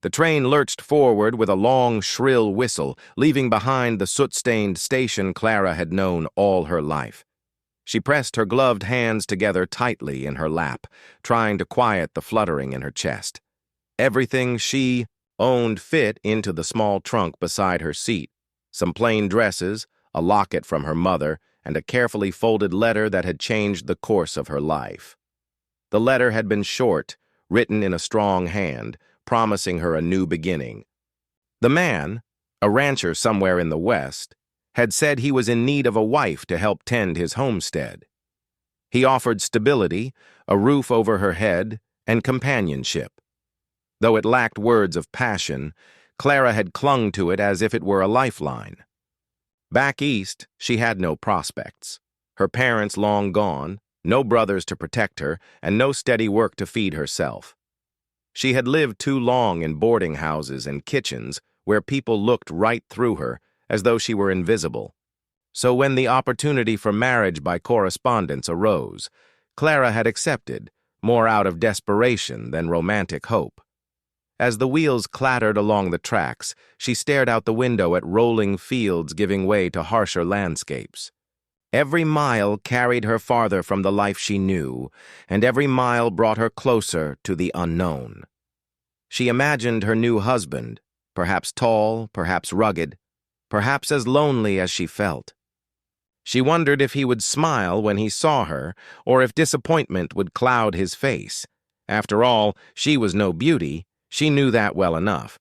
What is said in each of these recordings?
The train lurched forward with a long, shrill whistle, leaving behind the soot-stained station Clara had known all her life. She pressed her gloved hands together tightly in her lap, trying to quiet the fluttering in her chest. Everything she owned fit into the small trunk beside her seat: some plain dresses, a locket from her mother, and a carefully folded letter that had changed the course of her life. The letter had been short, written in a strong hand, promising her a new beginning. The man, a rancher somewhere in the West, had said he was in need of a wife to help tend his homestead. He offered stability, a roof over her head, and companionship. Though it lacked words of passion, Clara had clung to it as if it were a lifeline. Back east, she had no prospects. Her parents long gone, no brothers to protect her, and no steady work to feed herself. She had lived too long in boarding houses and kitchens where people looked right through her, as though she were invisible. So when the opportunity for marriage by correspondence arose, Clara had accepted, more out of desperation than romantic hope. As the wheels clattered along the tracks, she stared out the window at rolling fields giving way to harsher landscapes. Every mile carried her farther from the life she knew, and every mile brought her closer to the unknown. She imagined her new husband, perhaps tall, perhaps rugged, perhaps as lonely as she felt. She wondered if he would smile when he saw her, or if disappointment would cloud his face. After all, she was no beauty. She knew that well enough.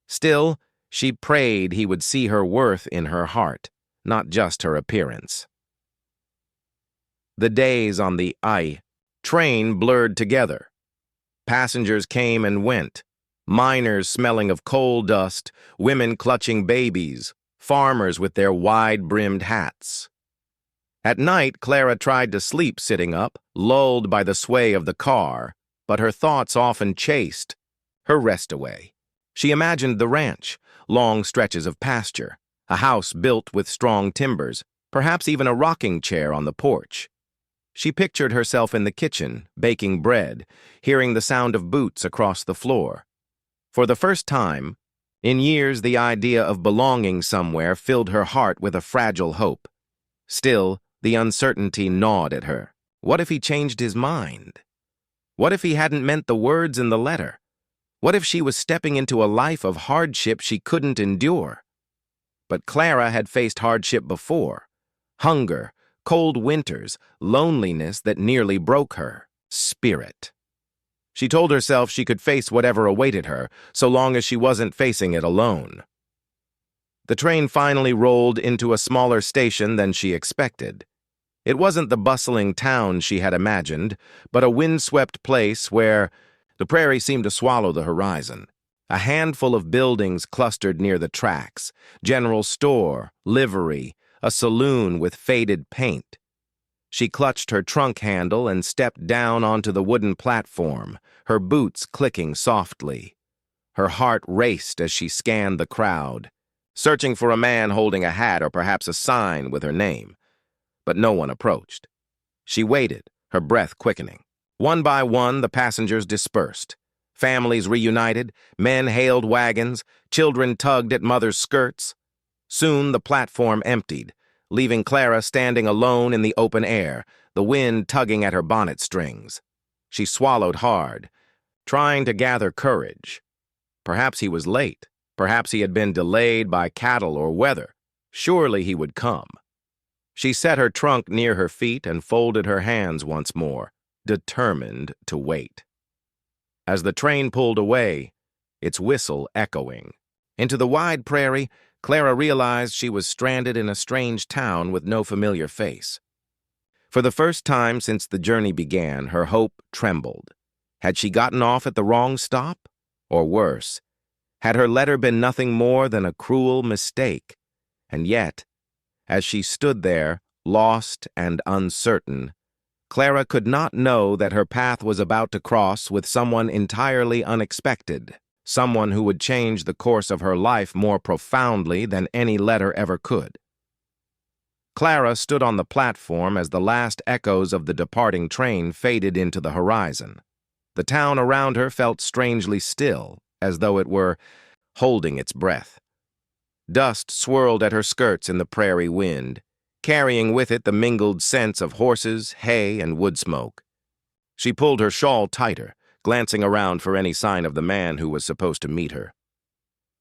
Still, she prayed he would see her worth in her heart, not just her appearance. The days on the train blurred together. Passengers came and went, miners smelling of coal dust, women clutching babies, farmers with their wide-brimmed hats. At night, Clara tried to sleep sitting up, lulled by the sway of the car, but her thoughts often chased her rest away. She imagined the ranch, long stretches of pasture, a house built with strong timbers, perhaps even a rocking chair on the porch. She pictured herself in the kitchen, baking bread, hearing the sound of boots across the floor. For the first time in years, the idea of belonging somewhere filled her heart with a fragile hope. Still, the uncertainty gnawed at her. What if he changed his mind? What if he hadn't meant the words in the letter? What if she was stepping into a life of hardship she couldn't endure? But Clara had faced hardship before: hunger, cold winters, loneliness that nearly broke her spirit. She told herself she could face whatever awaited her, so long as she wasn't facing it alone. The train finally rolled into a smaller station than she expected. It wasn't the bustling town she had imagined, but a windswept place where the prairie seemed to swallow the horizon. A handful of buildings clustered near the tracks: general store, livery, a saloon with faded paint. She clutched her trunk handle and stepped down onto the wooden platform, her boots clicking softly. Her heart raced as she scanned the crowd, searching for a man holding a hat or perhaps a sign with her name. But no one approached. She waited, her breath quickening. One by one, the passengers dispersed. Families reunited, men hailed wagons, children tugged at mothers' skirts. Soon the platform emptied, leaving Clara standing alone in the open air, the wind tugging at her bonnet strings. She swallowed hard, trying to gather courage. Perhaps he was late. Perhaps he had been delayed by cattle or weather. Surely he would come. She set her trunk near her feet and folded her hands once more, determined to wait. As the train pulled away, its whistle echoing into the wide prairie, Clara realized she was stranded in a strange town with no familiar face. For the first time since the journey began, her hope trembled. Had she gotten off at the wrong stop? Or worse, had her letter been nothing more than a cruel mistake? And yet, as she stood there, lost and uncertain, Clara could not know that her path was about to cross with someone entirely unexpected, someone who would change the course of her life more profoundly than any letter ever could. Clara stood on the platform as the last echoes of the departing train faded into the horizon. The town around her felt strangely still, as though it were holding its breath. Dust swirled at her skirts in the prairie wind, carrying with it the mingled scents of horses, hay, and wood smoke. She pulled her shawl tighter, glancing around for any sign of the man who was supposed to meet her.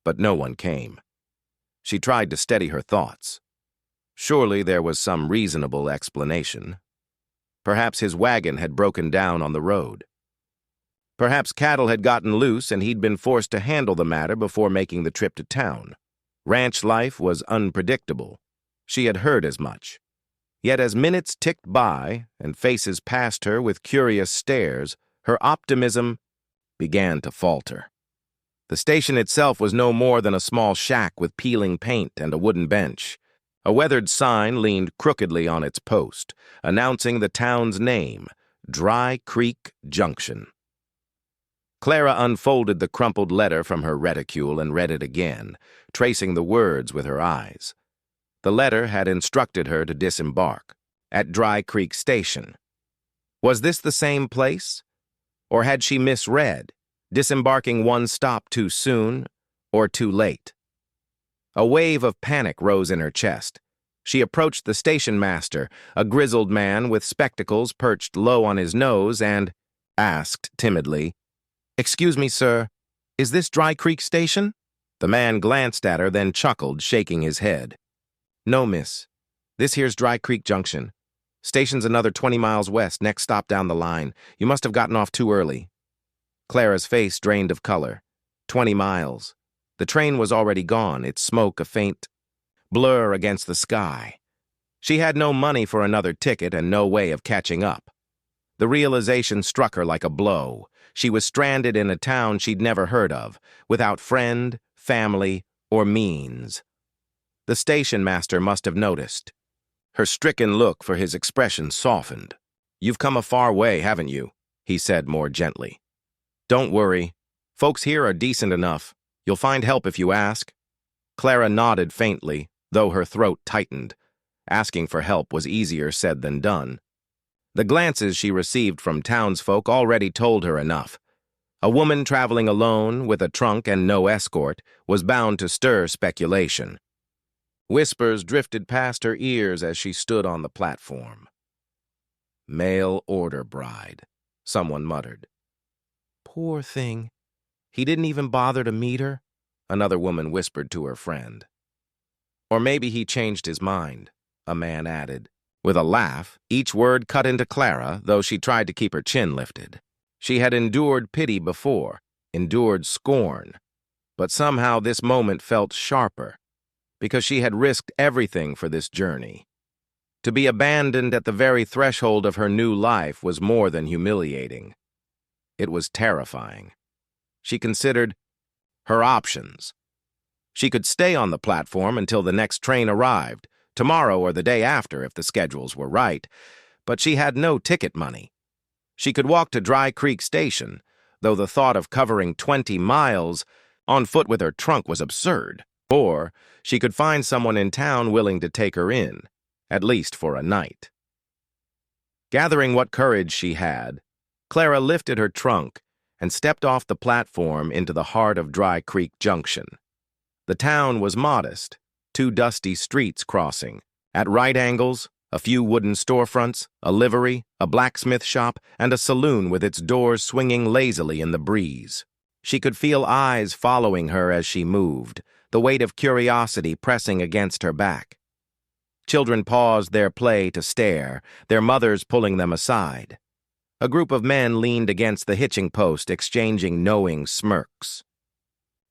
But no one came. She tried to steady her thoughts. Surely there was some reasonable explanation. Perhaps his wagon had broken down on the road. Perhaps cattle had gotten loose and he'd been forced to handle the matter before making the trip to town. Ranch life was unpredictable. She had heard as much. Yet as minutes ticked by and faces passed her with curious stares, her optimism began to falter. The station itself was no more than a small shack with peeling paint and a wooden bench. A weathered sign leaned crookedly on its post, announcing the town's name, Dry Creek Junction. Clara unfolded the crumpled letter from her reticule and read it again, tracing the words with her eyes. The letter had instructed her to disembark at Dry Creek Station. Was this the same place? Or had she misread, disembarking one stop too soon or too late? A wave of panic rose in her chest. She approached the station master, a grizzled man with spectacles perched low on his nose, and asked timidly, "Excuse me, sir, is this Dry Creek Station?" The man glanced at her, then chuckled, shaking his head. "No, miss. This here's Dry Creek Junction. Station's another 20 miles west, next stop down the line. You must have gotten off too early." Clara's face drained of color. 20 miles. The train was already gone, its smoke a faint blur against the sky. She had no money for another ticket and no way of catching up. The realization struck her like a blow. She was stranded in a town she'd never heard of, without friend, family, or means. The station master must have noticed. Her stricken look for his expression softened. "You've come a far way, haven't you?" he said more gently. "Don't worry. Folks here are decent enough. You'll find help if you ask." Clara nodded faintly, though her throat tightened. Asking for help was easier said than done. The glances she received from townsfolk already told her enough. A woman traveling alone, with a trunk and no escort, was bound to stir speculation. Whispers drifted past her ears as she stood on the platform. "Mail order bride," someone muttered. "Poor thing. He didn't even bother to meet her," another woman whispered to her friend. "Or maybe he changed his mind," a man added. With a laugh, each word cut into Clara, though she tried to keep her chin lifted. She had endured pity before, endured scorn, but somehow this moment felt sharper, because she had risked everything for this journey. To be abandoned at the very threshold of her new life was more than humiliating. It was terrifying. She considered her options. She could stay on the platform until the next train arrived, tomorrow or the day after if the schedules were right, but she had no ticket money. She could walk to Dry Creek Station, though the thought of covering 20 miles on foot with her trunk was absurd. Or she could find someone in town willing to take her in, at least for a night. Gathering what courage she had, Clara lifted her trunk and stepped off the platform into the heart of Dry Creek Junction. The town was modest, 2 dusty streets crossing. At right angles, a few wooden storefronts, a livery, a blacksmith shop, and a saloon with its doors swinging lazily in the breeze. She could feel eyes following her as she moved, the weight of curiosity pressing against her back. Children paused their play to stare, their mothers pulling them aside. A group of men leaned against the hitching post, exchanging knowing smirks.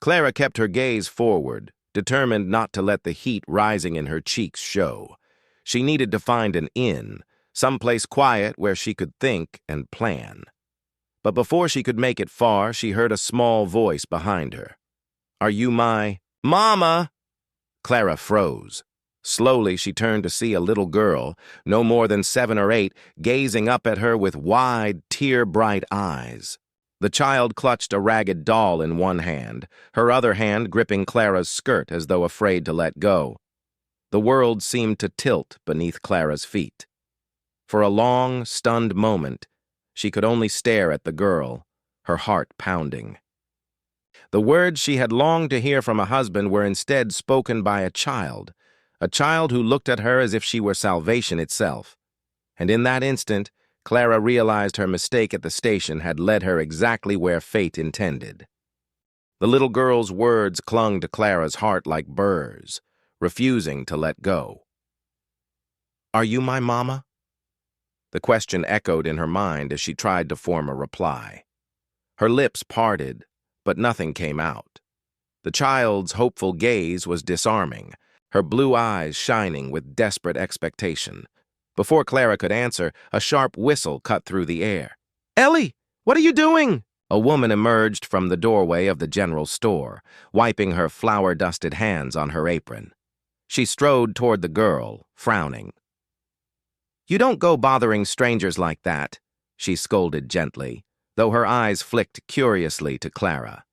Clara kept her gaze forward, determined not to let the heat rising in her cheeks show. She needed to find an inn, someplace quiet where she could think and plan. But before she could make it far, she heard a small voice behind her. "Are you my Mama?" Clara froze. Slowly, she turned to see a little girl, no more than 7 or 8, gazing up at her with wide, tear-bright eyes. The child clutched a ragged doll in one hand, her other hand gripping Clara's skirt as though afraid to let go. The world seemed to tilt beneath Clara's feet. For a long, stunned moment, she could only stare at the girl, her heart pounding. The words she had longed to hear from a husband were instead spoken by a child who looked at her as if she were salvation itself. And in that instant, Clara realized her mistake at the station had led her exactly where fate intended. The little girl's words clung to Clara's heart like burrs, refusing to let go. "Are you my mama?" The question echoed in her mind as she tried to form a reply. Her lips parted, but nothing came out. The child's hopeful gaze was disarming, her blue eyes shining with desperate expectation. Before Clara could answer, a sharp whistle cut through the air. "Ellie, what are you doing?" A woman emerged from the doorway of the general store, wiping her flour-dusted hands on her apron. She strode toward the girl, frowning. "You don't go bothering strangers like that," she scolded gently, though her eyes flicked curiously to Clara.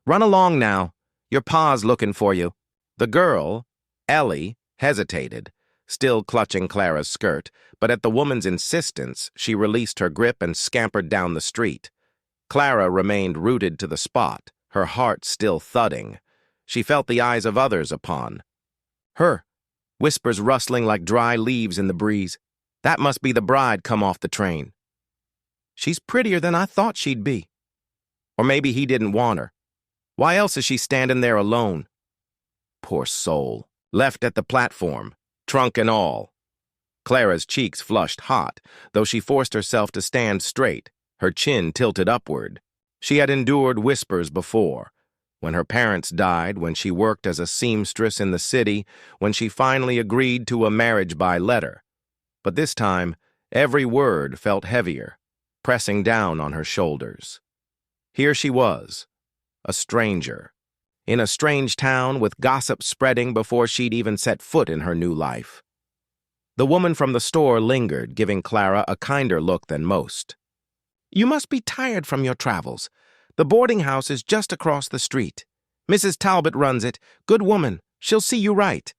"Run along now. Your pa's looking for you." The girl, Ellie, hesitated, still clutching Clara's skirt, but at the woman's insistence, she released her grip and scampered down the street. Clara remained rooted to the spot, her heart still thudding. She felt the eyes of others upon her, whispers rustling like dry leaves in the breeze. That must be the bride come off the train. She's prettier than I thought she'd be. Or maybe he didn't want her. Why else is she standing there alone? Poor soul, left at the platform, trunk and all. Clara's cheeks flushed hot, though she forced herself to stand straight, her chin tilted upward. She had endured whispers before. When her parents died, when she worked as a seamstress in the city, when she finally agreed to a marriage by letter. But this time, every word felt heavier, pressing down on her shoulders. Here she was, a stranger, in a strange town with gossip spreading before she'd even set foot in her new life. The woman from the store lingered, giving Clara a kinder look than most. "You must be tired from your travels. The boarding house is just across the street. Mrs. Talbot runs it. Good woman. She'll see you right."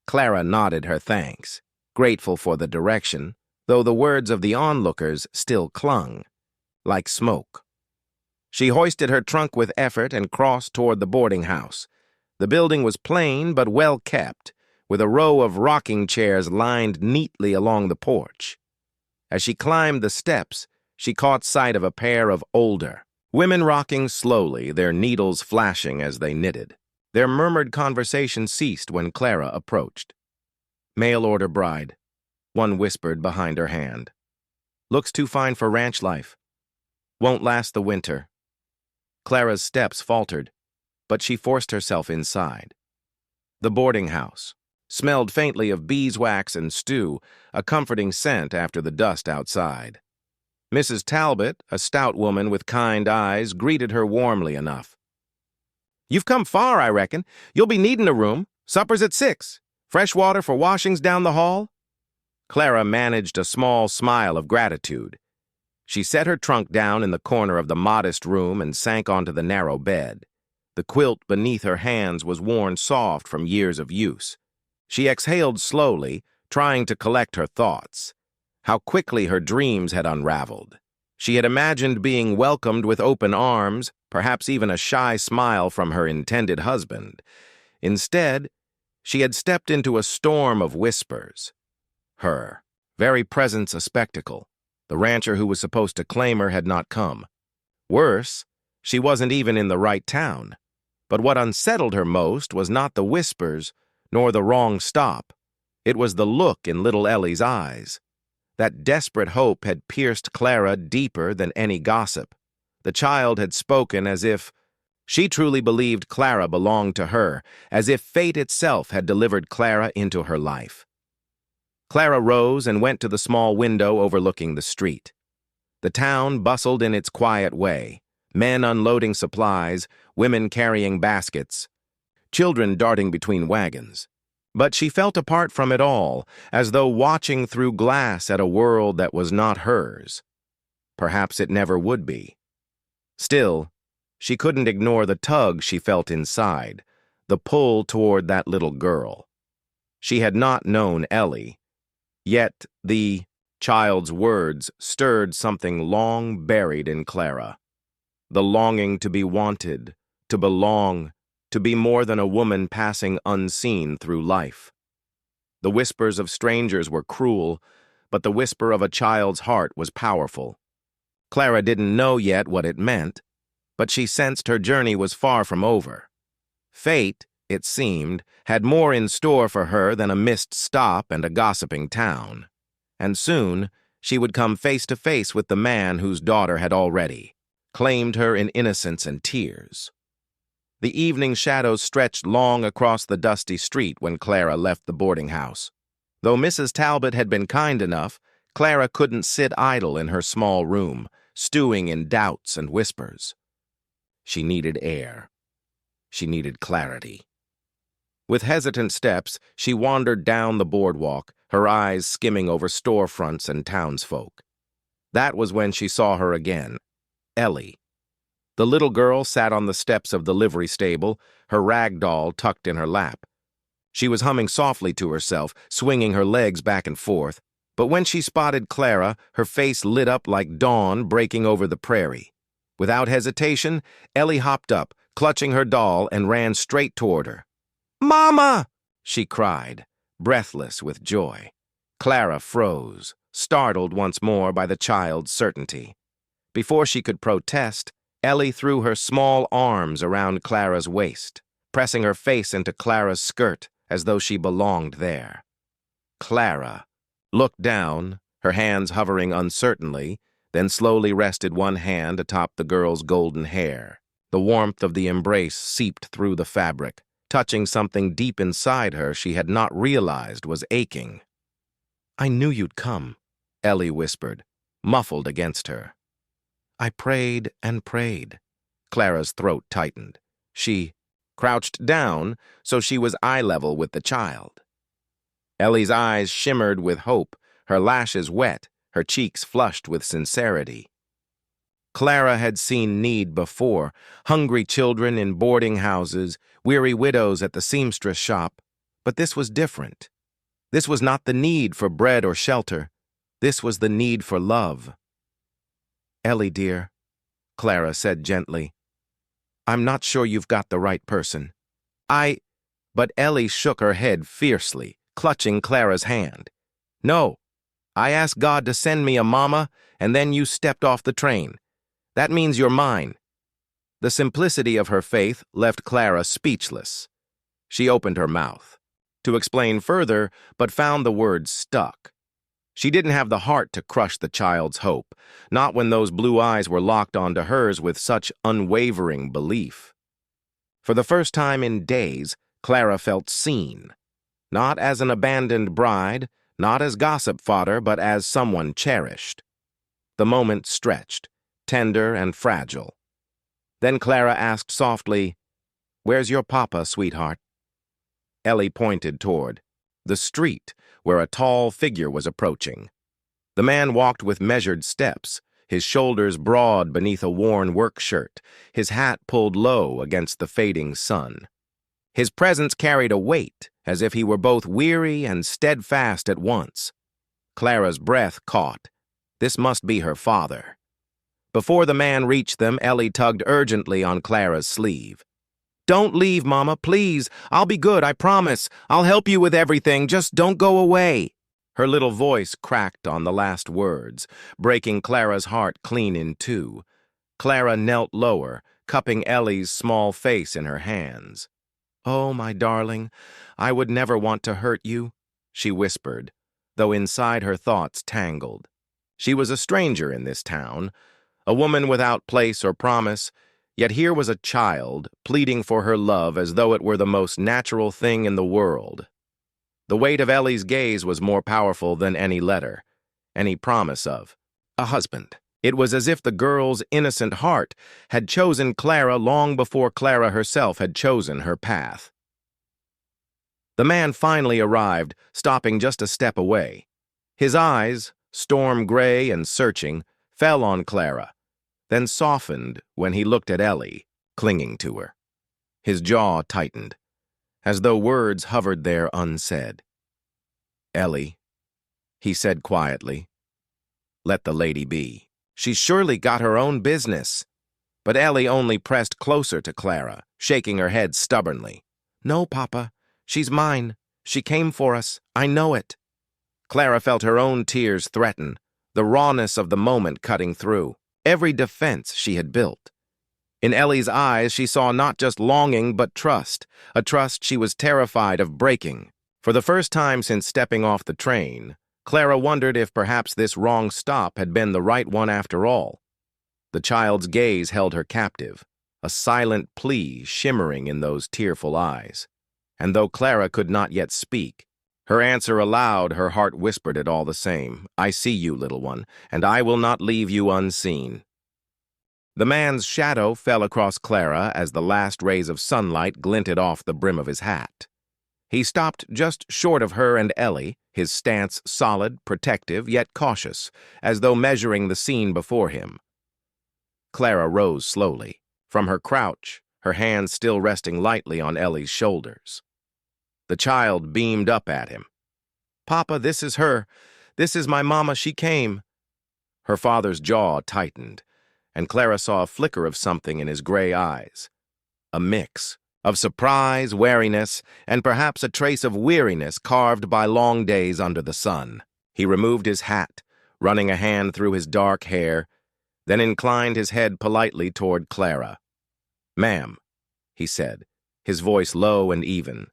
Clara nodded her thanks, grateful for the direction, though the words of the onlookers still clung, like smoke. She hoisted her trunk with effort and crossed toward the boarding house. The building was plain but well kept, with a row of rocking chairs lined neatly along the porch. As she climbed the steps, she caught sight of a pair of older women rocking slowly, their needles flashing as they knitted. Their murmured conversation ceased when Clara approached. "Mail-order bride," one whispered behind her hand. "Looks too fine for ranch life. Won't last the winter." Clara's steps faltered, but she forced herself inside. The boarding house smelled faintly of beeswax and stew, a comforting scent after the dust outside. Mrs. Talbot, a stout woman with kind eyes, greeted her warmly enough. "You've come far, I reckon. You'll be needing a room. Supper's at 6. Fresh water for washings down the hall?" Clara managed a small smile of gratitude. She set her trunk down in the corner of the modest room and sank onto the narrow bed. The quilt beneath her hands was worn soft from years of use. She exhaled slowly, trying to collect her thoughts. How quickly her dreams had unraveled. She had imagined being welcomed with open arms, perhaps even a shy smile from her intended husband. Instead, she had stepped into a storm of whispers. Her very presence a spectacle. The rancher who was supposed to claim her had not come. Worse, she wasn't even in the right town. But what unsettled her most was not the whispers, nor the wrong stop. It was the look in little Ellie's eyes. That desperate hope had pierced Clara deeper than any gossip. The child had spoken as if she truly believed Clara belonged to her, as if fate itself had delivered Clara into her life. Clara rose and went to the small window overlooking the street. The town bustled in its quiet way, men unloading supplies, women carrying baskets, children darting between wagons. But she felt apart from it all, as though watching through glass at a world that was not hers. Perhaps it never would be. Still, she couldn't ignore the tug she felt inside, the pull toward that little girl. She had not known Ellie, yet the child's words stirred something long buried in Clara. The longing to be wanted, to belong, to be more than a woman passing unseen through life. The whispers of strangers were cruel, but the whisper of a child's heart was powerful. Clara didn't know yet what it meant, but she sensed her journey was far from over. Fate, it seemed, had more in store for her than a missed stop and a gossiping town. And soon, she would come face to face with the man whose daughter had already claimed her in innocence and tears. The evening shadows stretched long across the dusty street when Clara left the boarding house. Though Mrs. Talbot had been kind enough, Clara couldn't sit idle in her small room, stewing in doubts and whispers. She needed air. She needed clarity. With hesitant steps, she wandered down the boardwalk, her eyes skimming over storefronts and townsfolk. That was when she saw her again, Ellie. The little girl sat on the steps of the livery stable, her rag doll tucked in her lap. She was humming softly to herself, swinging her legs back and forth, but when she spotted Clara, her face lit up like dawn breaking over the prairie. Without hesitation, Ellie hopped up, clutching her doll, and ran straight toward her. "Mama!" she cried, breathless with joy. Clara froze, startled once more by the child's certainty. Before she could protest, Ellie threw her small arms around Clara's waist, pressing her face into Clara's skirt as though she belonged there. Clara looked down, her hands hovering uncertainly, then slowly rested one hand atop the girl's golden hair. The warmth of the embrace seeped through the fabric, touching something deep inside her she had not realized was aching. "I knew you'd come," Ellie whispered, muffled against her. "I prayed and prayed." Clara's throat tightened. She crouched down so she was eye level with the child. Ellie's eyes shimmered with hope, her lashes wet, her cheeks flushed with sincerity. Clara had seen need before, hungry children in boarding houses, weary widows at the seamstress shop, but this was different. This was not the need for bread or shelter. This was the need for love. "Ellie, dear," Clara said gently, "I'm not sure you've got the right person." But Ellie shook her head fiercely, clutching Clara's hand. "No, I asked God to send me a mama, and then you stepped off the train. That means you're mine." The simplicity of her faith left Clara speechless. She opened her mouth to explain further, but found the words stuck. She didn't have the heart to crush the child's hope, not when those blue eyes were locked onto hers with such unwavering belief. For the first time in days, Clara felt seen, not as an abandoned bride, not as gossip fodder, but as someone cherished. The moment stretched, tender and fragile. Then Clara asked softly, "Where's your papa, sweetheart?" Ellie pointed toward the street, where a tall figure was approaching. The man walked with measured steps, his shoulders broad beneath a worn work shirt, his hat pulled low against the fading sun. His presence carried a weight, as if he were both weary and steadfast at once. Clara's breath caught. This must be her father. Before the man reached them, Ellie tugged urgently on Clara's sleeve. "Don't leave, Mama, please. I'll be good, I promise. I'll help you with everything. Just don't go away." Her little voice cracked on the last words, breaking Clara's heart clean in two. Clara knelt lower, cupping Ellie's small face in her hands. "Oh, my darling, I would never want to hurt you," she whispered, though inside her thoughts tangled. She was a stranger in this town, a woman without place or promise, yet here was a child pleading for her love as though it were the most natural thing in the world. The weight of Ellie's gaze was more powerful than any letter, any promise of a husband. It was as if the girl's innocent heart had chosen Clara long before Clara herself had chosen her path. The man finally arrived, stopping just a step away. His eyes, storm gray and searching, fell on Clara, then softened when he looked at Ellie, clinging to her. His jaw tightened, as though words hovered there unsaid. "Ellie," he said quietly, "let the lady be. She's surely got her own business." But Ellie only pressed closer to Clara, shaking her head stubbornly. "No, Papa. She's mine. She came for us. I know it." Clara felt her own tears threaten, the rawness of the moment cutting through every defense she had built. In Ellie's eyes, she saw not just longing but trust, a trust she was terrified of breaking. For the first time since stepping off the train, Clara wondered if perhaps this wrong stop had been the right one after all. The child's gaze held her captive, a silent plea shimmering in those tearful eyes. And though Clara could not yet speak, her answer aloud, her heart whispered it all the same. "I see you, little one, and I will not leave you unseen." The man's shadow fell across Clara as the last rays of sunlight glinted off the brim of his hat. He stopped just short of her and Ellie, his stance solid, protective, yet cautious, as though measuring the scene before him. Clara rose slowly, from her crouch, her hands still resting lightly on Ellie's shoulders. The child beamed up at him. "Papa, this is her. This is my mama. She came." Her father's jaw tightened, and Clara saw a flicker of something in his gray eyes. A mix of surprise, wariness, and perhaps a trace of weariness carved by long days under the sun. He removed his hat, running a hand through his dark hair, then inclined his head politely toward Clara. "Ma'am," he said, his voice low and even,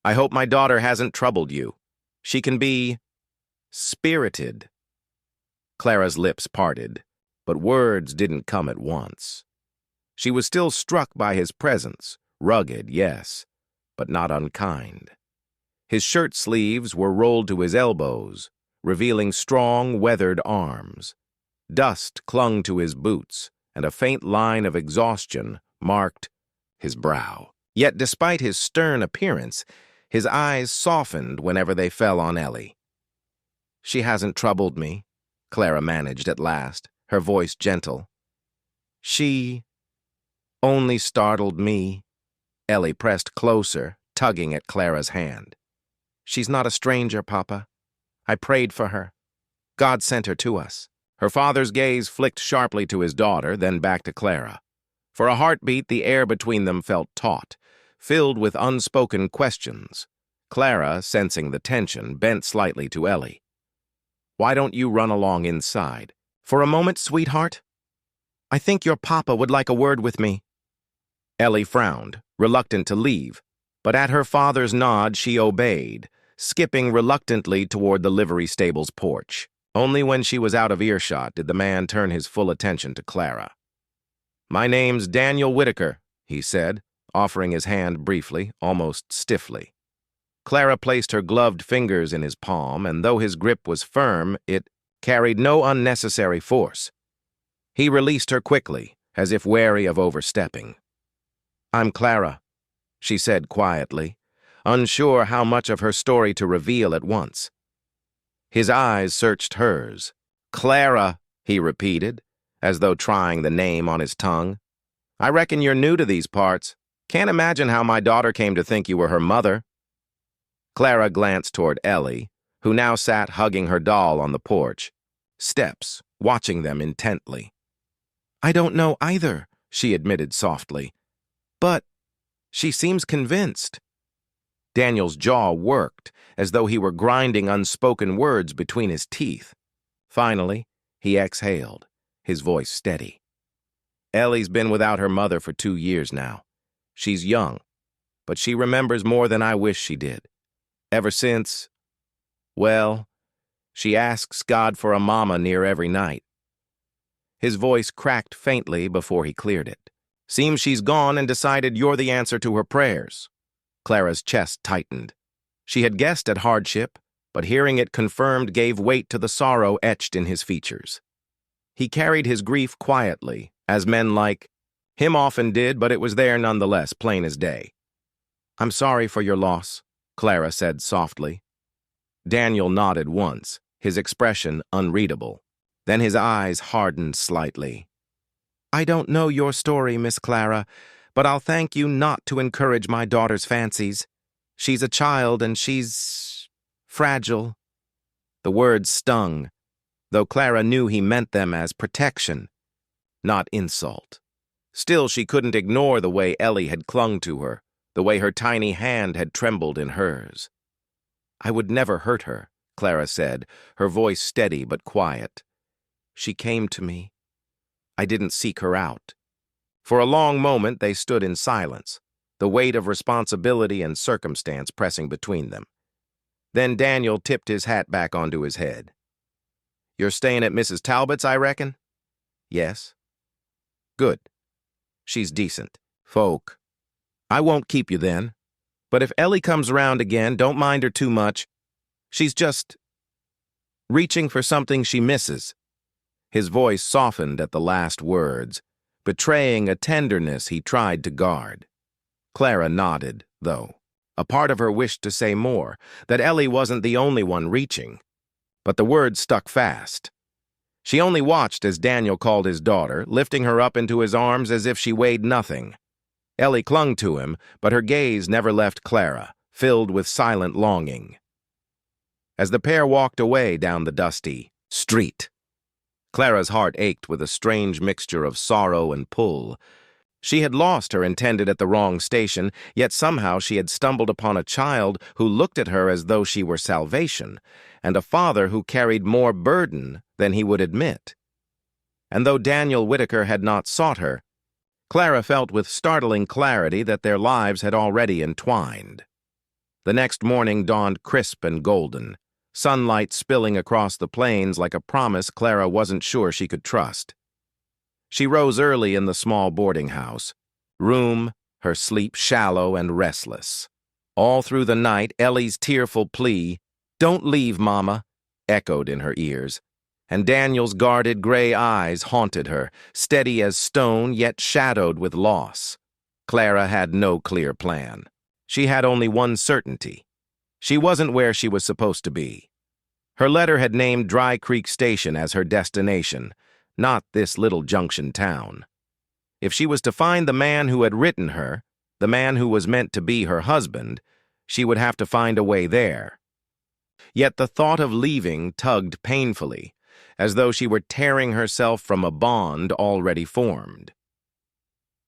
"I hope my daughter hasn't troubled you. She can be spirited." Clara's lips parted, but words didn't come at once. She was still struck by his presence, rugged, yes, but not unkind. His shirt sleeves were rolled to his elbows, revealing strong, weathered arms. Dust clung to his boots, and a faint line of exhaustion marked his brow. Yet despite his stern appearance, his eyes softened whenever they fell on Ellie. "She hasn't troubled me," Clara managed at last, her voice gentle. "She only startled me." Ellie pressed closer, tugging at Clara's hand. "She's not a stranger, Papa. I prayed for her. God sent her to us." Her father's gaze flicked sharply to his daughter, then back to Clara. For a heartbeat, the air between them felt taut, filled with unspoken questions. Clara, sensing the tension, bent slightly to Ellie. "Why don't you run along inside?" "For a moment, sweetheart? I think your papa would like a word with me." Ellie frowned, reluctant to leave, but at her father's nod she obeyed, skipping reluctantly toward the livery stable's porch. Only when she was out of earshot did the man turn his full attention to Clara. "My name's Daniel Whitaker," he said, offering his hand briefly, almost stiffly. Clara placed her gloved fingers in his palm, and though his grip was firm, it carried no unnecessary force. He released her quickly, as if wary of overstepping. "I'm Clara," she said quietly, unsure how much of her story to reveal at once. His eyes searched hers. "Clara," he repeated, as though trying the name on his tongue. "I reckon you're new to these parts. Can't imagine how my daughter came to think you were her mother." Clara glanced toward Ellie, who now sat hugging her doll on the porch, steps, watching them intently. "I don't know either," she admitted softly. "But she seems convinced." Daniel's jaw worked, as though he were grinding unspoken words between his teeth. Finally, he exhaled, his voice steady. "Ellie's been without her mother for 2 years now. She's young, but she remembers more than I wish she did. Ever since, well, she asks God for a mama near every night." His voice cracked faintly before he cleared it. "Seems she's gone and decided you're the answer to her prayers." Clara's chest tightened. She had guessed at hardship, but hearing it confirmed gave weight to the sorrow etched in his features. He carried his grief quietly, as men like him often did, but it was there nonetheless, plain as day. "I'm sorry for your loss," Clara said softly. Daniel nodded once, his expression unreadable. Then his eyes hardened slightly. "I don't know your story, Miss Clara, but I'll thank you not to encourage my daughter's fancies. She's a child and she's fragile." The words stung, though Clara knew he meant them as protection, not insult. Still, she couldn't ignore the way Ellie had clung to her, the way her tiny hand had trembled in hers. "I would never hurt her," Clara said, her voice steady but quiet. "She came to me. I didn't seek her out." For a long moment they stood in silence, the weight of responsibility and circumstance pressing between them. Then Daniel tipped his hat back onto his head. "You're staying at Mrs. Talbot's, I reckon?" "Yes." "Good. She's decent folk. I won't keep you then. But if Ellie comes around again, don't mind her too much. She's just reaching for something she misses." His voice softened at the last words, betraying a tenderness he tried to guard. Clara nodded, though. A part of her wished to say more, that Ellie wasn't the only one reaching. But the words stuck fast. She only watched as Daniel called his daughter, lifting her up into his arms as if she weighed nothing. Ellie clung to him, but her gaze never left Clara, filled with silent longing. As the pair walked away down the dusty street, Clara's heart ached with a strange mixture of sorrow and pull. She had lost her intended at the wrong station, yet somehow she had stumbled upon a child who looked at her as though she were salvation, and a father who carried more burden than he would admit. And though Daniel Whitaker had not sought her, Clara felt with startling clarity that their lives had already entwined. The next morning dawned crisp and golden, sunlight spilling across the plains like a promise Clara wasn't sure she could trust. She rose early in the small boarding house, her sleep shallow and restless. All through the night, Ellie's tearful plea, "Don't leave, Mama," echoed in her ears, and Daniel's guarded gray eyes haunted her, steady as stone yet shadowed with loss. Clara had no clear plan. She had only one certainty. She wasn't where she was supposed to be. Her letter had named Dry Creek Station as her destination, not this little junction town. If she was to find the man who had written her, the man who was meant to be her husband, she would have to find a way there. Yet the thought of leaving tugged painfully, as though she were tearing herself from a bond already formed.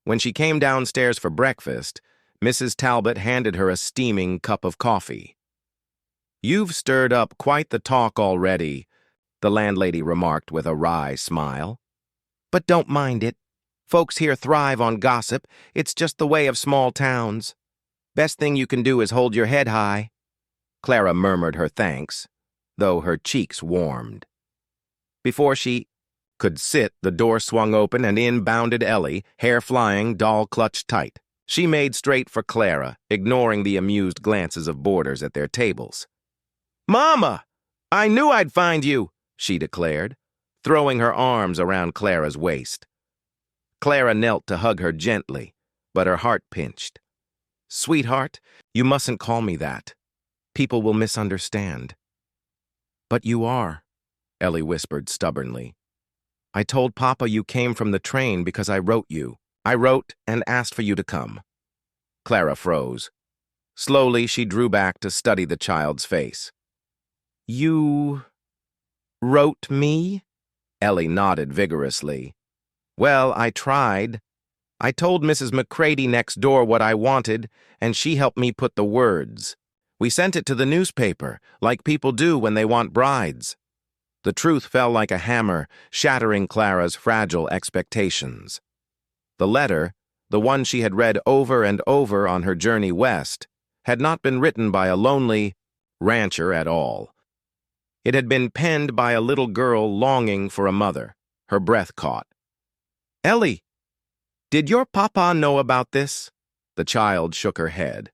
When she came downstairs for breakfast, Mrs. Talbot handed her a steaming cup of coffee. "You've stirred up quite the talk already," the landlady remarked with a wry smile. "But don't mind it. Folks here thrive on gossip. It's just the way of small towns. Best thing you can do is hold your head high." Clara murmured her thanks, though her cheeks warmed. Before she could sit, the door swung open and in bounded Ellie, hair flying, doll clutched tight. She made straight for Clara, ignoring the amused glances of boarders at their tables. "Mama! I knew I'd find you!" she declared, throwing her arms around Clara's waist. Clara knelt to hug her gently, but her heart pinched. "Sweetheart, you mustn't call me that. People will misunderstand." "But you are," Ellie whispered stubbornly. "I told Papa you came from the train because I wrote you. I wrote and asked for you to come." Clara froze. Slowly, she drew back to study the child's face. "You wrote me?" Ellie nodded vigorously. "Well, I tried. I told Mrs. McCready next door what I wanted, and she helped me put the words. We sent it to the newspaper, like people do when they want brides." The truth fell like a hammer, shattering Clara's fragile expectations. The letter, the one she had read over and over on her journey west, had not been written by a lonely rancher at all. It had been penned by a little girl longing for a mother, her breath caught. "Ellie, did your papa know about this?" The child shook her head,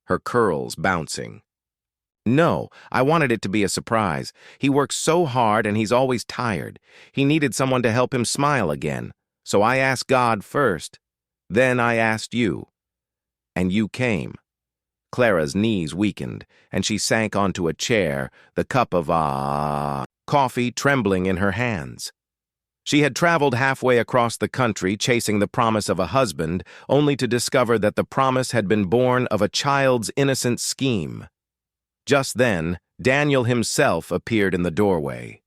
her curls bouncing. "No, I wanted it to be a surprise. He works so hard and he's always tired. He needed someone to help him smile again. So I asked God first. Then I asked you. And you came." Clara's knees weakened, and she sank onto a chair, the cup of coffee trembling in her hands. She had traveled halfway across the country chasing the promise of a husband, only to discover that the promise had been born of a child's innocent scheme. Just then, Daniel himself appeared in the doorway.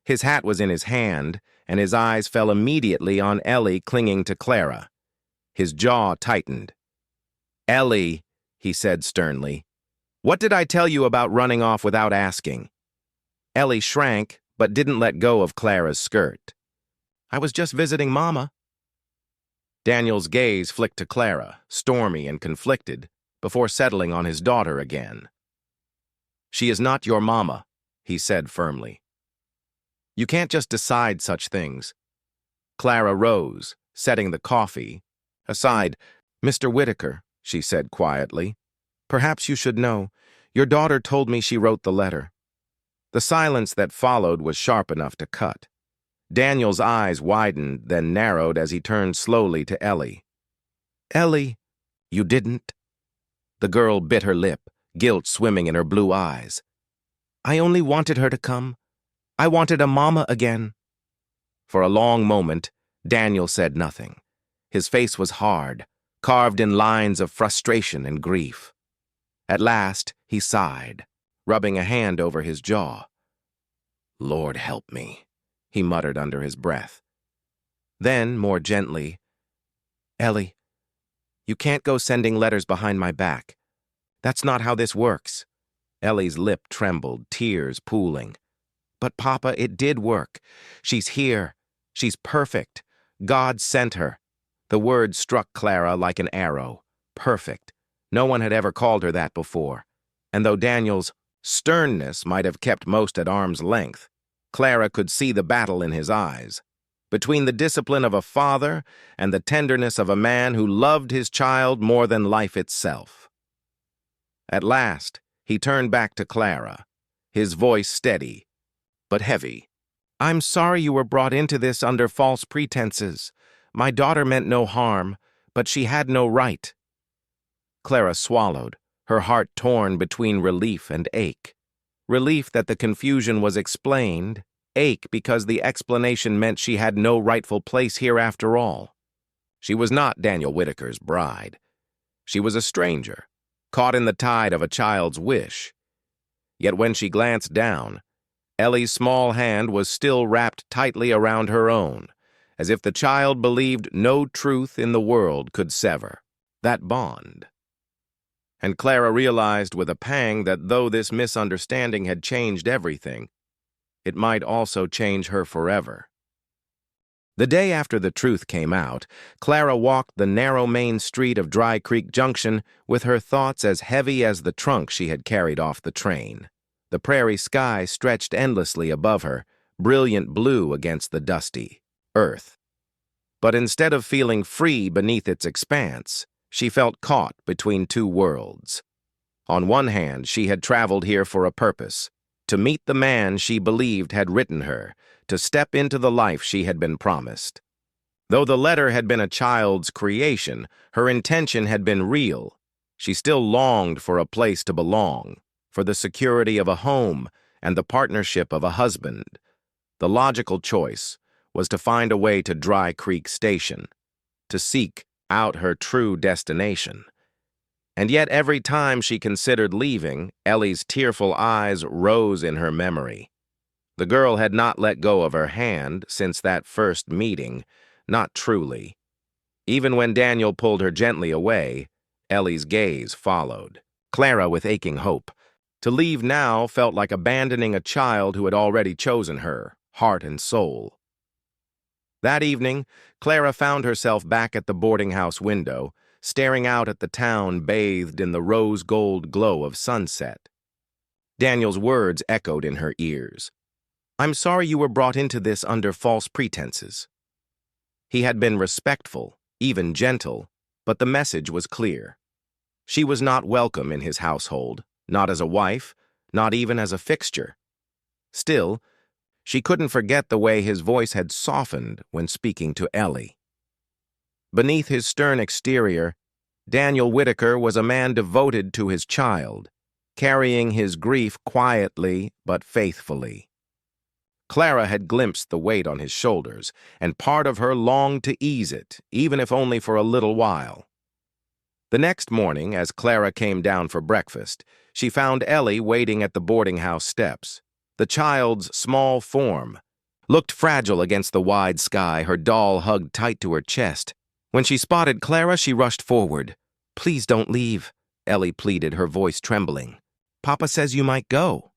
His hat was in his hand, and his eyes fell immediately on Ellie clinging to Clara. His jaw tightened. "Ellie," he said sternly, "what did I tell you about running off without asking?" Ellie shrank, but didn't let go of Clara's skirt. "I was just visiting Mama." Daniel's gaze flicked to Clara, stormy and conflicted, before settling on his daughter again. "She is not your mama," he said firmly. "You can't just decide such things." Clara rose, setting the coffee aside. "Mr. Whitaker," she said quietly, "perhaps you should know. Your daughter told me she wrote the letter." The silence that followed was sharp enough to cut. Daniel's eyes widened, then narrowed as he turned slowly to Ellie. "Ellie, you didn't?" The girl bit her lip, guilt swimming in her blue eyes. "I only wanted her to come. I wanted a mama again." For a long moment, Daniel said nothing. His face was hard, carved in lines of frustration and grief. At last, he sighed, rubbing a hand over his jaw. "Lord help me," he muttered under his breath. Then, more gently, "Ellie, you can't go sending letters behind my back. That's not how this works." Ellie's lip trembled, tears pooling. "But Papa, it did work. She's here. She's perfect. God sent her." The word struck Clara like an arrow. Perfect. No one had ever called her that before. And though Daniel's sternness might have kept most at arm's length, Clara could see the battle in his eyes. Between the discipline of a father and the tenderness of a man who loved his child more than life itself. At last, he turned back to Clara, his voice steady, but heavy. "I'm sorry you were brought into this under false pretenses. My daughter meant no harm, but she had no right." Clara swallowed, her heart torn between relief and ache. Relief that the confusion was explained, ache because the explanation meant she had no rightful place here after all. She was not Daniel Whitaker's bride. She was a stranger, caught in the tide of a child's wish. Yet when she glanced down, Ellie's small hand was still wrapped tightly around her own, as if the child believed no truth in the world could sever that bond. And Clara realized with a pang that though this misunderstanding had changed everything, it might also change her forever. The day after the truth came out, Clara walked the narrow main street of Dry Creek Junction with her thoughts as heavy as the trunk she had carried off the train. The prairie sky stretched endlessly above her, brilliant blue against the dusty earth. But instead of feeling free beneath its expanse, she felt caught between two worlds. On one hand, she had traveled here for a purpose, to meet the man she believed had written her, to step into the life she had been promised. Though the letter had been a child's creation, her intention had been real. She still longed for a place to belong, for the security of a home and the partnership of a husband. The logical choice was to find a way to Dry Creek Station, to seek out her true destination. And yet every time she considered leaving, Ellie's tearful eyes rose in her memory. The girl had not let go of her hand since that first meeting, not truly. Even when Daniel pulled her gently away, Ellie's gaze followed. Clara with aching hope. To leave now felt like abandoning a child who had already chosen her, heart and soul. That evening, Clara found herself back at the boarding house window, staring out at the town bathed in the rose-gold glow of sunset. Daniel's words echoed in her ears. "I'm sorry you were brought into this under false pretenses." He had been respectful, even gentle, but the message was clear. She was not welcome in his household, not as a wife, not even as a fixture. Still, she couldn't forget the way his voice had softened when speaking to Ellie. Beneath his stern exterior, Daniel Whitaker was a man devoted to his child, carrying his grief quietly but faithfully. Clara had glimpsed the weight on his shoulders, and part of her longed to ease it, even if only for a little while. The next morning, as Clara came down for breakfast, she found Ellie waiting at the boarding house steps. The child's small form looked fragile against the wide sky, her doll hugged tight to her chest. When she spotted Clara, she rushed forward. "Please don't leave," Ellie pleaded, her voice trembling. "Papa says you might go.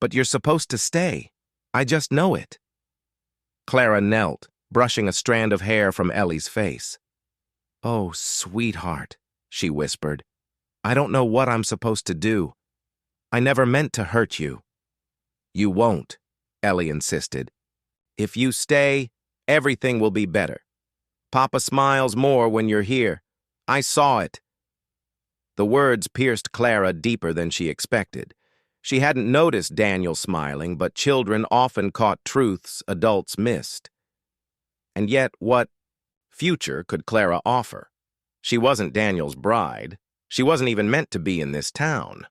But you're supposed to stay. I just know it." Clara knelt, brushing a strand of hair from Ellie's face. "Oh, sweetheart," she whispered. "I don't know what I'm supposed to do. I never meant to hurt you." "You won't," Ellie insisted. "If you stay, everything will be better. Papa smiles more when you're here. I saw it." The words pierced Clara deeper than she expected. She hadn't noticed Daniel smiling, but children often caught truths adults missed. And yet, what future could Clara offer? She wasn't Daniel's bride. She wasn't even meant to be in this town.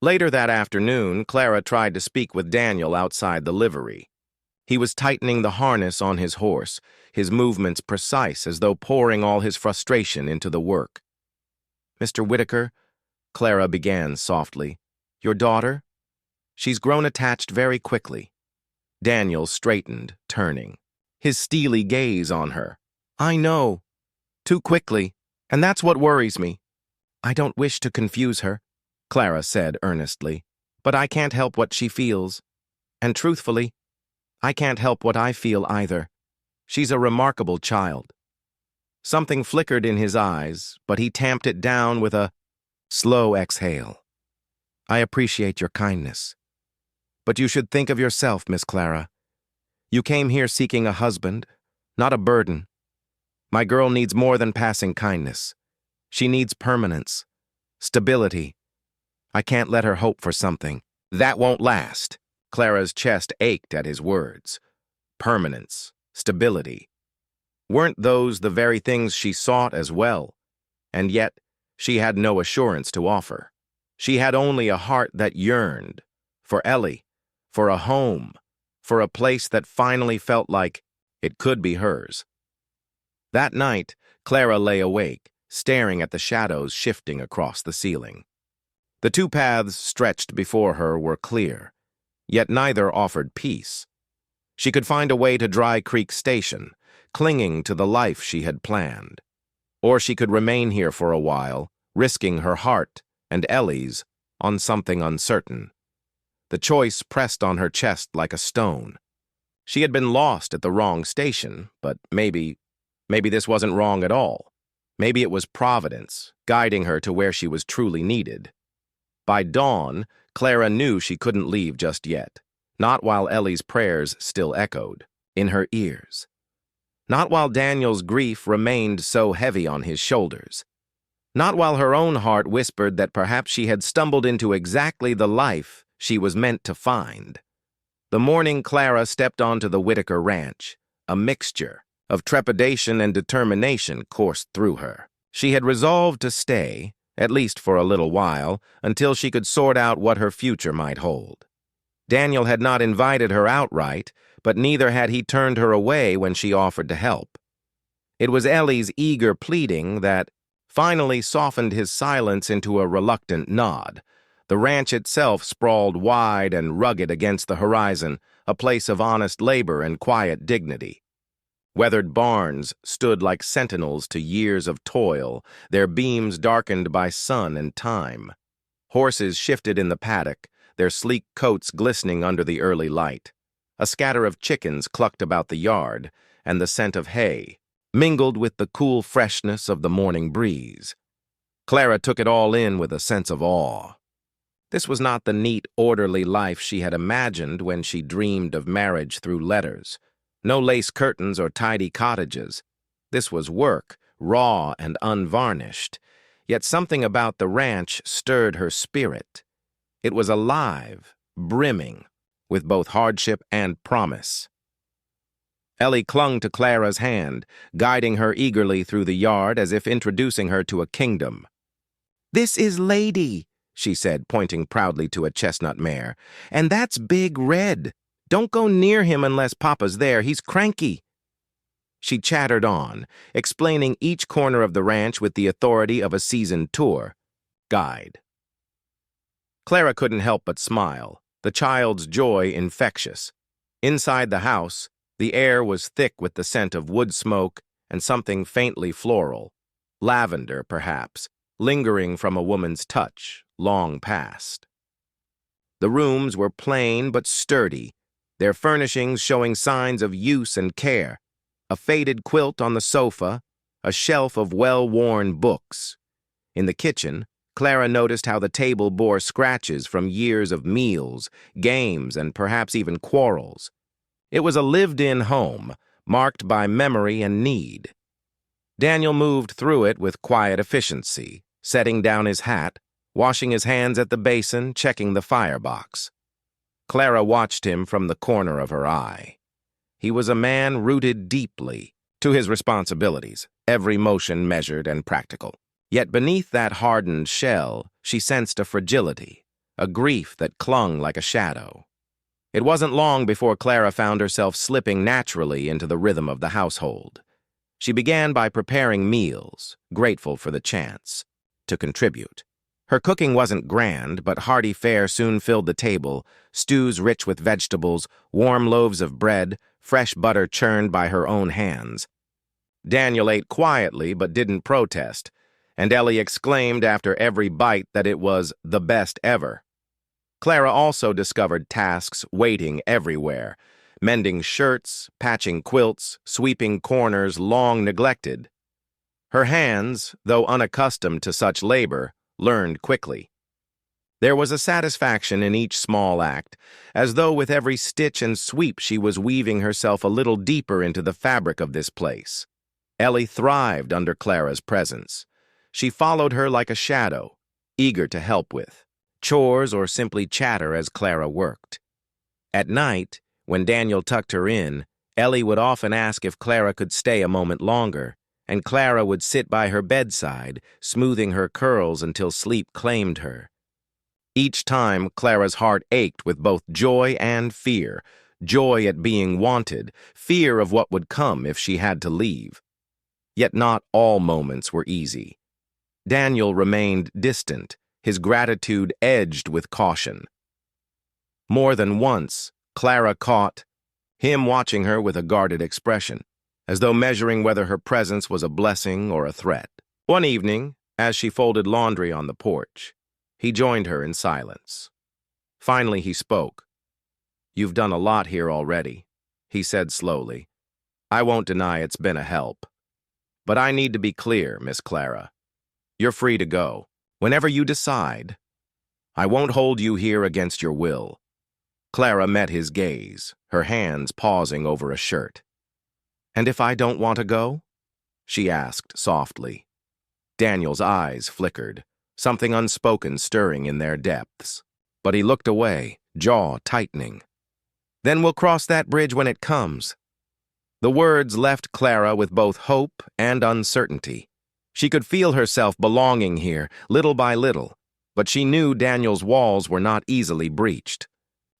Later that afternoon, Clara tried to speak with Daniel outside the livery. He was tightening the harness on his horse, his movements precise as though pouring all his frustration into the work. "Mr. Whitaker," Clara began softly, "your daughter? She's grown attached very quickly." Daniel straightened, turning, his steely gaze on her. "I know. Too quickly, and that's what worries me." "I don't wish to confuse her," Clara said earnestly, "but I can't help what she feels. And truthfully, I can't help what I feel either. She's a remarkable child." Something flickered in his eyes, but he tamped it down with a slow exhale. "I appreciate your kindness. But you should think of yourself, Miss Clara. You came here seeking a husband, not a burden. My girl needs more than passing kindness. She needs permanence, stability. I can't let her hope for something that won't last." Clara's chest ached at his words. Permanence, stability. Weren't those the very things she sought as well? And yet, she had no assurance to offer. She had only a heart that yearned for Ellie, for a home, for a place that finally felt like it could be hers. That night, Clara lay awake, staring at the shadows shifting across the ceiling. The two paths stretched before her were clear, yet neither offered peace. She could find a way to Dry Creek Station, clinging to the life she had planned. Or she could remain here for a while, risking her heart and Ellie's on something uncertain. The choice pressed on her chest like a stone. She had been lost at the wrong station, but maybe this wasn't wrong at all. Maybe it was Providence, guiding her to where she was truly needed. By dawn, Clara knew she couldn't leave just yet, not while Ellie's prayers still echoed in her ears. Not while Daniel's grief remained so heavy on his shoulders. Not while her own heart whispered that perhaps she had stumbled into exactly the life she was meant to find. The morning Clara stepped onto the Whitaker ranch, a mixture of trepidation and determination coursed through her. She had resolved to stay, at least for a little while, until she could sort out what her future might hold. Daniel had not invited her outright, but neither had he turned her away when she offered to help. It was Ellie's eager pleading that finally softened his silence into a reluctant nod. The ranch itself sprawled wide and rugged against the horizon, a place of honest labor and quiet dignity. Weathered barns stood like sentinels to years of toil, their beams darkened by sun and time. Horses shifted in the paddock, their sleek coats glistening under the early light. A scatter of chickens clucked about the yard, and the scent of hay mingled with the cool freshness of the morning breeze. Clara took it all in with a sense of awe. This was not the neat, orderly life she had imagined when she dreamed of marriage through letters. No lace curtains or tidy cottages. This was work, raw and unvarnished. Yet something about the ranch stirred her spirit. It was alive, brimming, with both hardship and promise. Ellie clung to Clara's hand, guiding her eagerly through the yard as if introducing her to a kingdom. "This is Lady," she said, pointing proudly to a chestnut mare. "And that's Big Red. Don't go near him unless Papa's there. He's cranky." She chattered on, explaining each corner of the ranch with the authority of a seasoned tour guide. Clara couldn't help but smile, the child's joy infectious. Inside the house, the air was thick with the scent of wood smoke and something faintly floral, lavender perhaps, lingering from a woman's touch, long past. The rooms were plain but sturdy, their furnishings showing signs of use and care. A faded quilt on the sofa, a shelf of well-worn books. In the kitchen, Clara noticed how the table bore scratches from years of meals, games, and perhaps even quarrels. It was a lived-in home, marked by memory and need. Daniel moved through it with quiet efficiency, setting down his hat, washing his hands at the basin, checking the firebox. Clara watched him from the corner of her eye. He was a man rooted deeply to his responsibilities, every motion measured and practical. Yet beneath that hardened shell, she sensed a fragility, a grief that clung like a shadow. It wasn't long before Clara found herself slipping naturally into the rhythm of the household. She began by preparing meals, grateful for the chance to contribute. Her cooking wasn't grand, but hearty fare soon filled the table, stews rich with vegetables, warm loaves of bread, fresh butter churned by her own hands. Daniel ate quietly but didn't protest, and Ellie exclaimed after every bite that it was the best ever. Clara also discovered tasks waiting everywhere, mending shirts, patching quilts, sweeping corners long neglected. Her hands, though unaccustomed to such labor, learned quickly. There was a satisfaction in each small act, as though with every stitch and sweep she was weaving herself a little deeper into the fabric of this place. Ellie thrived under Clara's presence. She followed her like a shadow, eager to help with chores or simply chatter as Clara worked. At night, when Daniel tucked her in, Ellie would often ask if Clara could stay a moment longer, and Clara would sit by her bedside, smoothing her curls until sleep claimed her. Each time, Clara's heart ached with both joy and fear, joy at being wanted, fear of what would come if she had to leave. Yet not all moments were easy. Daniel remained distant, his gratitude edged with caution. More than once, Clara caught him watching her with a guarded expression, as though measuring whether her presence was a blessing or a threat. One evening, as she folded laundry on the porch, he joined her in silence. Finally, he spoke. "You've done a lot here already," he said slowly. "I won't deny it's been a help. But I need to be clear, Miss Clara. You're free to go, whenever you decide. I won't hold you here against your will." Clara met his gaze, her hands pausing over a shirt. "And if I don't want to go?" she asked softly. Daniel's eyes flickered, something unspoken stirring in their depths. But he looked away, jaw tightening. "Then we'll cross that bridge when it comes." The words left Clara with both hope and uncertainty. She could feel herself belonging here, little by little, but she knew Daniel's walls were not easily breached.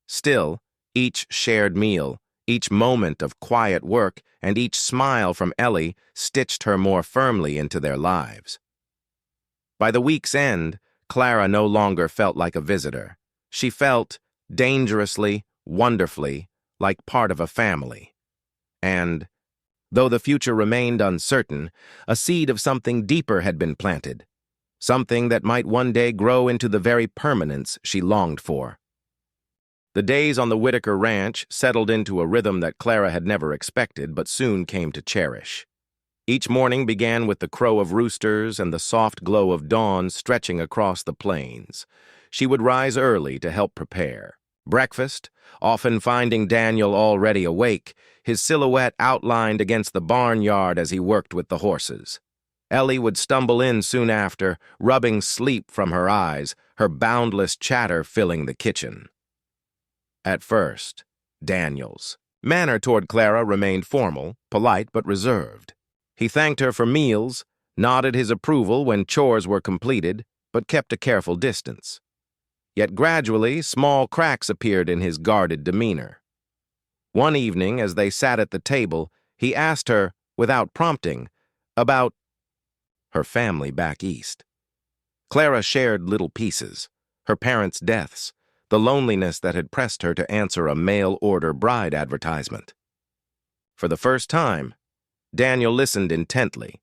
Still, each shared meal, each moment of quiet work, and each smile from Ellie stitched her more firmly into their lives. By the week's end, Clara no longer felt like a visitor. She felt, dangerously, wonderfully, like part of a family. And, though the future remained uncertain, a seed of something deeper had been planted, something that might one day grow into the very permanence she longed for. The days on the Whitaker Ranch settled into a rhythm that Clara had never expected but soon came to cherish. Each morning began with the crow of roosters and the soft glow of dawn stretching across the plains. She would rise early to help prepare. Breakfast, often finding Daniel already awake, his silhouette outlined against the barnyard as he worked with the horses. Ellie would stumble in soon after, rubbing sleep from her eyes, her boundless chatter filling the kitchen. At first, Daniel's manner toward Clara remained formal, polite but reserved. He thanked her for meals, nodded his approval when chores were completed, but kept a careful distance. Yet gradually, small cracks appeared in his guarded demeanor. One evening, as they sat at the table, he asked her, without prompting, about her family back east. Clara shared little pieces, her parents' deaths, the loneliness that had pressed her to answer a mail-order bride advertisement. For the first time, Daniel listened intently,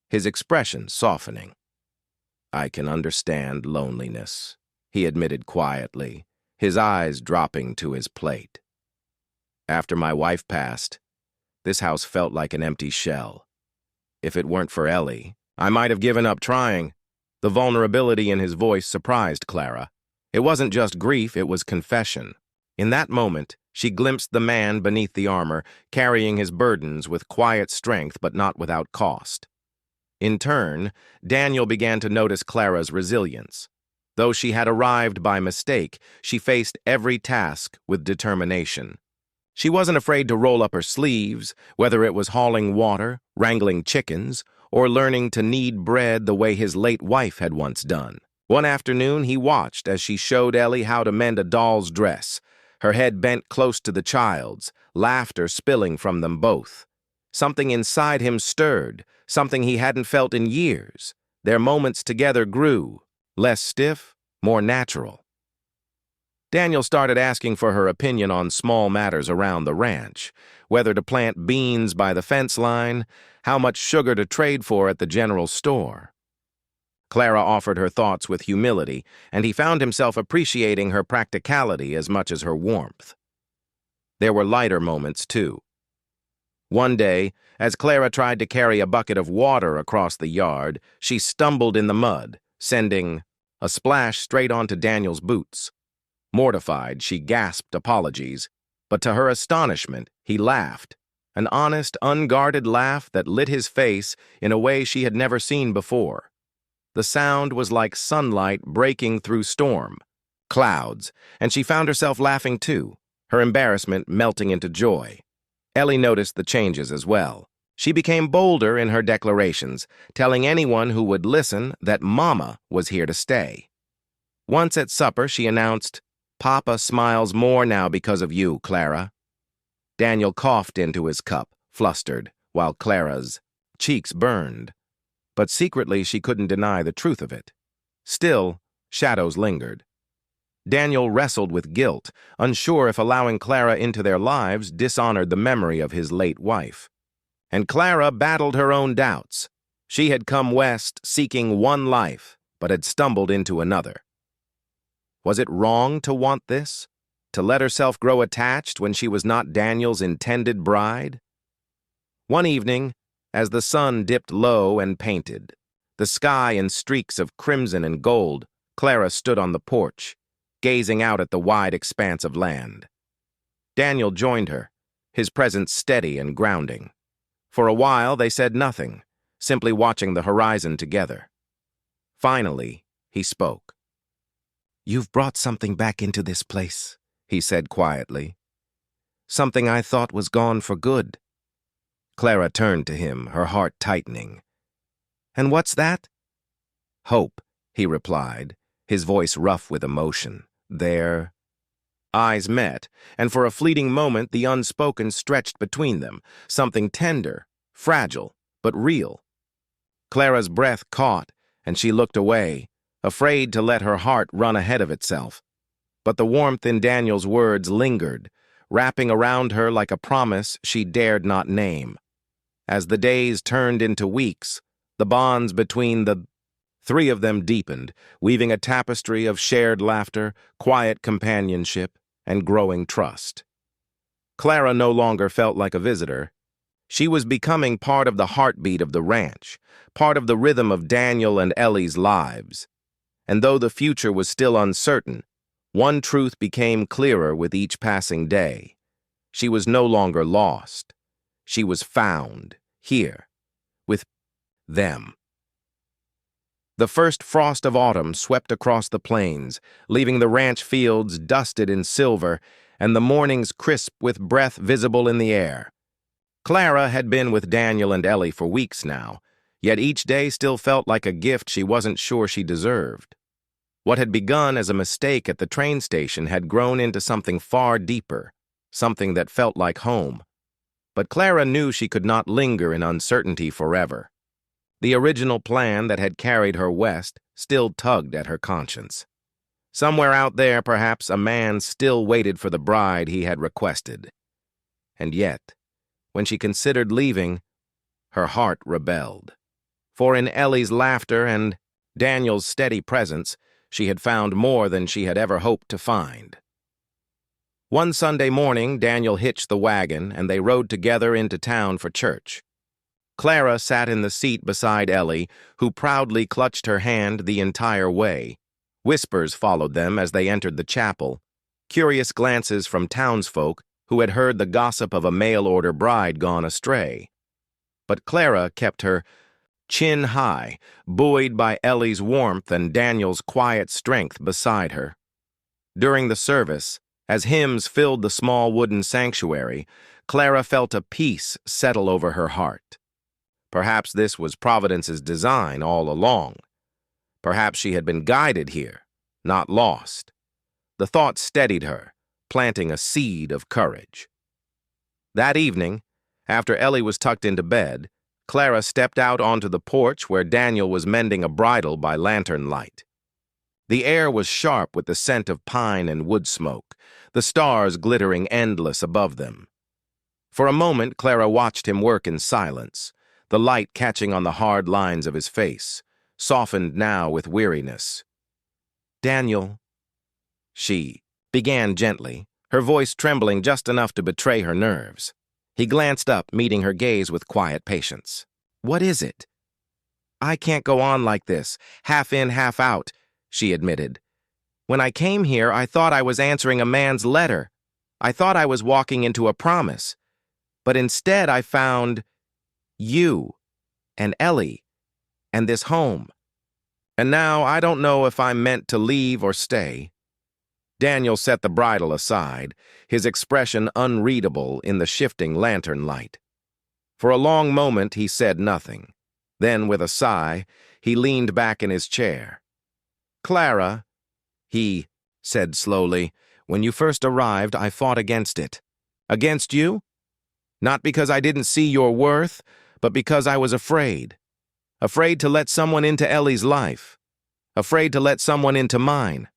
his expression softening. "I can understand loneliness," he admitted quietly, his eyes dropping to his plate. "After my wife passed, this house felt like an empty shell. If it weren't for Ellie, I might have given up trying." The vulnerability in his voice surprised Clara. It wasn't just grief, it was confession. In that moment, she glimpsed the man beneath the armor, carrying his burdens with quiet strength but not without cost. In turn, Daniel began to notice Clara's resilience. Though she had arrived by mistake, she faced every task with determination. She wasn't afraid to roll up her sleeves, whether it was hauling water, wrangling chickens, or learning to knead bread the way his late wife had once done. One afternoon, he watched as she showed Ellie how to mend a doll's dress, her head bent close to the child's, laughter spilling from them both. Something inside him stirred, something he hadn't felt in years. Their moments together grew, less stiff, more natural. Daniel started asking for her opinion on small matters around the ranch, whether to plant beans by the fence line, how much sugar to trade for at the general store. Clara offered her thoughts with humility, and he found himself appreciating her practicality as much as her warmth. There were lighter moments, too. One day, as Clara tried to carry a bucket of water across the yard, she stumbled in the mud, sending a splash straight onto Daniel's boots. Mortified, she gasped apologies, but to her astonishment, he laughed, an honest, unguarded laugh that lit his face in a way she had never seen before. The sound was like sunlight breaking through storm, clouds, and she found herself laughing too, her embarrassment melting into joy. Ellie noticed the changes as well. She became bolder in her declarations, telling anyone who would listen that Mama was here to stay. Once at supper, she announced, "Papa smiles more now because of you, Clara." Daniel coughed into his cup, flustered, while Clara's cheeks burned. But secretly she couldn't deny the truth of it. Still, shadows lingered. Daniel wrestled with guilt, unsure if allowing Clara into their lives dishonored the memory of his late wife. And Clara battled her own doubts. She had come west seeking one life, but had stumbled into another. Was it wrong to want this? To let herself grow attached when she was not Daniel's intended bride? One evening, as the sun dipped low and painted, the sky in streaks of crimson and gold, Clara stood on the porch, gazing out at the wide expanse of land. Daniel joined her, his presence steady and grounding. For a while, they said nothing, simply watching the horizon together. Finally, he spoke. "You've brought something back into this place," he said quietly. "Something I thought was gone for good." Clara turned to him, her heart tightening. "And what's that?" "Hope," he replied, his voice rough with emotion. Their eyes met, and for a fleeting moment the unspoken stretched between them, something tender, fragile, but real. Clara's breath caught, and she looked away, afraid to let her heart run ahead of itself. But the warmth in Daniel's words lingered, wrapping around her like a promise she dared not name. As the days turned into weeks, the bonds between the three of them deepened, weaving a tapestry of shared laughter, quiet companionship, and growing trust. Clara no longer felt like a visitor. She was becoming part of the heartbeat of the ranch, part of the rhythm of Daniel and Ellie's lives. And though the future was still uncertain, one truth became clearer with each passing day. She was no longer lost. She was found, here, with them. The first frost of autumn swept across the plains, leaving the ranch fields dusted in silver and the mornings crisp with breath visible in the air. Clara had been with Daniel and Ellie for weeks now, yet each day still felt like a gift she wasn't sure she deserved. What had begun as a mistake at the train station had grown into something far deeper, something that felt like home. But Clara knew she could not linger in uncertainty forever. The original plan that had carried her west still tugged at her conscience. Somewhere out there, perhaps, a man still waited for the bride he had requested. And yet, when she considered leaving, her heart rebelled. For in Ellie's laughter and Daniel's steady presence, she had found more than she had ever hoped to find. One Sunday morning, Daniel hitched the wagon, and they rode together into town for church. Clara sat in the seat beside Ellie, who proudly clutched her hand the entire way. Whispers followed them as they entered the chapel, curious glances from townsfolk who had heard the gossip of a mail-order bride gone astray. But Clara kept her chin high, buoyed by Ellie's warmth and Daniel's quiet strength beside her. During the service, as hymns filled the small wooden sanctuary, Clara felt a peace settle over her heart. Perhaps this was Providence's design all along. Perhaps she had been guided here, not lost. The thought steadied her, planting a seed of courage. That evening, after Ellie was tucked into bed, Clara stepped out onto the porch where Daniel was mending a bridle by lantern light. The air was sharp with the scent of pine and wood smoke, the stars glittering endless above them. For a moment, Clara watched him work in silence, the light catching on the hard lines of his face, softened now with weariness. "Daniel," she began gently, her voice trembling just enough to betray her nerves. He glanced up, meeting her gaze with quiet patience. "What is it?" "I can't go on like this, half in, half out," she admitted. "When I came here, I thought I was answering a man's letter. I thought I was walking into a promise. But instead I found you and Ellie and this home. And now I don't know if I'm meant to leave or stay." Daniel set the bridle aside, his expression unreadable in the shifting lantern light. For a long moment he said nothing. Then, with a sigh, he leaned back in his chair. "Clara," he said slowly, "when you first arrived, I fought against it. Against you? Not because I didn't see your worth, but because I was afraid. Afraid to let someone into Ellie's life. Afraid to let someone into mine.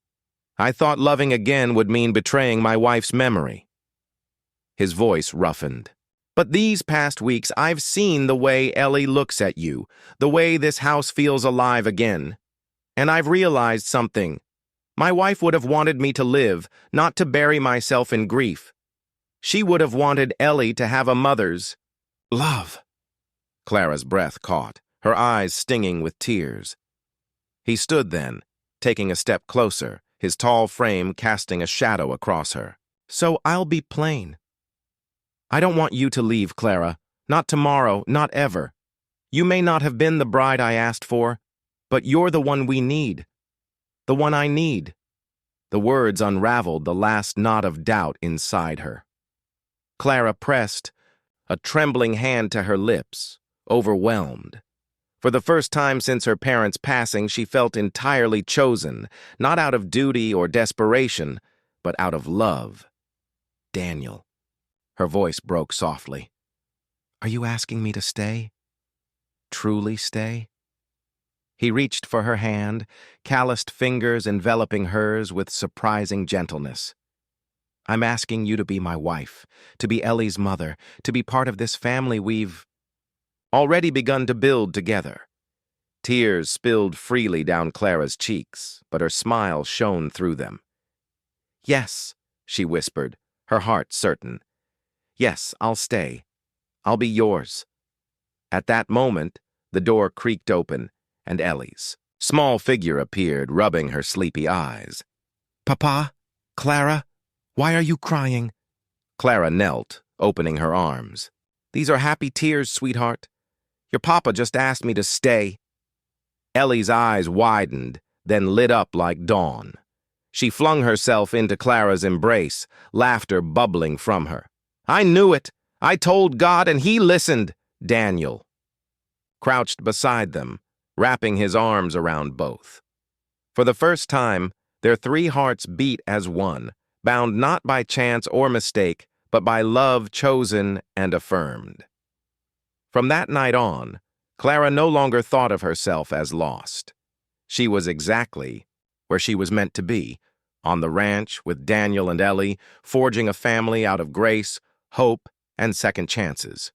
I thought loving again would mean betraying my wife's memory." His voice roughened. "But these past weeks, I've seen the way Ellie looks at you, the way this house feels alive again. And I've realized something. My wife would have wanted me to live, not to bury myself in grief. She would have wanted Ellie to have a mother's love." Clara's breath caught, her eyes stinging with tears. He stood then, taking a step closer, his tall frame casting a shadow across her. "So I'll be plain. I don't want you to leave, Clara. Not tomorrow, not ever. You may not have been the bride I asked for, but you're the one we need. The one I need." The words unraveled the last knot of doubt inside her. Clara pressed a trembling hand to her lips, overwhelmed. For the first time since her parents' passing, she felt entirely chosen, not out of duty or desperation, but out of love. "Daniel." Her voice broke softly. "Are you asking me to stay? Truly stay?" He reached for her hand, calloused fingers enveloping hers with surprising gentleness. "I'm asking you to be my wife, to be Ellie's mother, to be part of this family we've already begun to build together." Tears spilled freely down Clara's cheeks, but her smile shone through them. "Yes," she whispered, her heart certain. "Yes, I'll stay. I'll be yours." At that moment, the door creaked open, and Ellie's small figure appeared, rubbing her sleepy eyes. "Papa? Clara? Why are you crying?" Clara knelt, opening her arms. "These are happy tears, sweetheart. Your papa just asked me to stay." Ellie's eyes widened, then lit up like dawn. She flung herself into Clara's embrace, laughter bubbling from her. "I knew it! I told God, and He listened!" Daniel crouched beside them, wrapping his arms around both. For the first time, their three hearts beat as one, bound not by chance or mistake, but by love chosen and affirmed. From that night on, Clara no longer thought of herself as lost. She was exactly where she was meant to be, on the ranch with Daniel and Ellie, forging a family out of grace, hope, and second chances.